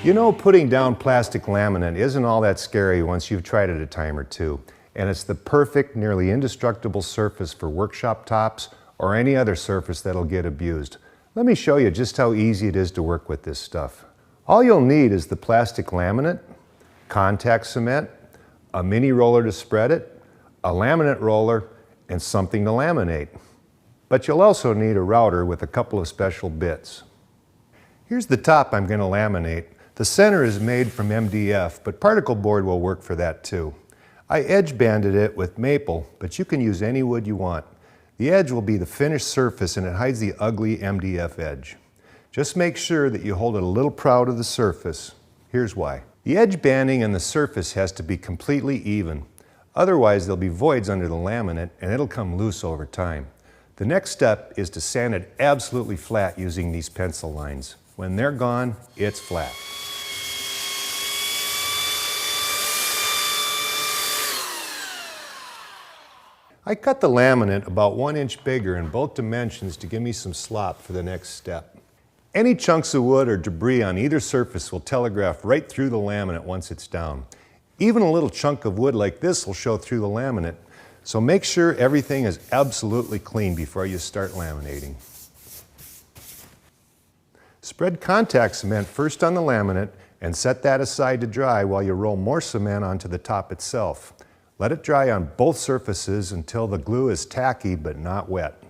You know, putting down plastic laminate isn't all that scary once you've tried it a time or two, and it's the perfect, nearly indestructible surface for workshop tops or any other surface that'll get abused. Let me show you just how easy it is to work with this stuff. All you'll need is the plastic laminate, contact cement, a mini roller to spread it, a laminate roller, and something to laminate. But you'll also need a router with a couple of special bits. Here's the top I'm going to laminate. The center is made from MDF, but particle board will work for that too. I edge banded it with maple, but you can use any wood you want. The edge will be the finished surface and it hides the ugly MDF edge. Just make sure that you hold it a little proud of the surface. Here's why. The edge banding and the surface has to be completely even. Otherwise there'll be voids under the laminate and it'll come loose over time. The next step is to sand it absolutely flat using these pencil lines. When they're gone, it's flat. I cut the laminate about 1 inch bigger in both dimensions to give me some slop for the next step. Any chunks of wood or debris on either surface will telegraph right through the laminate once it's down. Even a little chunk of wood like this will show through the laminate, so make sure everything is absolutely clean before you start laminating. Spread contact cement first on the laminate and set that aside to dry while you roll more cement onto the top itself. Let it dry on both surfaces until the glue is tacky but not wet.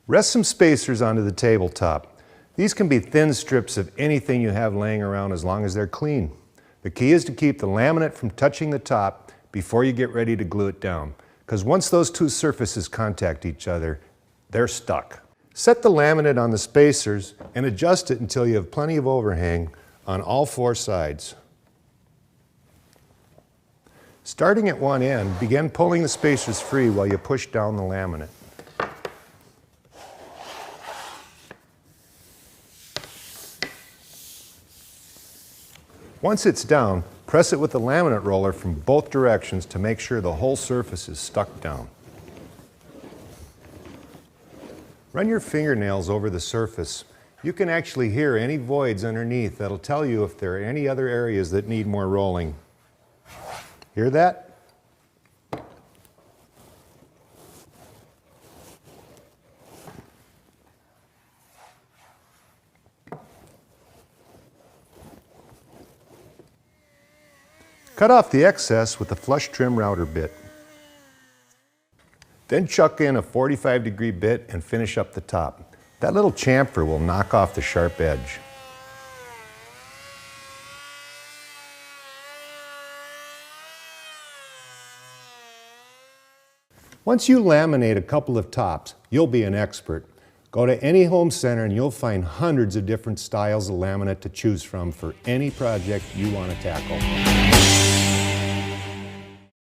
Rest some spacers onto the tabletop. These can be thin strips of anything you have laying around as long as they're clean. The key is to keep the laminate from touching the top before you get ready to glue it down, because once those two surfaces contact each other, they're stuck. Set the laminate on the spacers and adjust it until you have plenty of overhang on all 4 sides. Starting at one end, begin pulling the spacers free while you push down the laminate. Once it's down, press it with the laminate roller from both directions to make sure the whole surface is stuck down. Run your fingernails over the surface. You can actually hear any voids underneath that'll tell you if there are any other areas that need more rolling. Hear that? Cut off the excess with a flush trim router bit. Then chuck in a 45-degree bit and finish up the top. That little chamfer will knock off the sharp edge. Once you laminate a couple of tops, you'll be an expert. Go to any home center and you'll find hundreds of different styles of laminate to choose from for any project you want to tackle.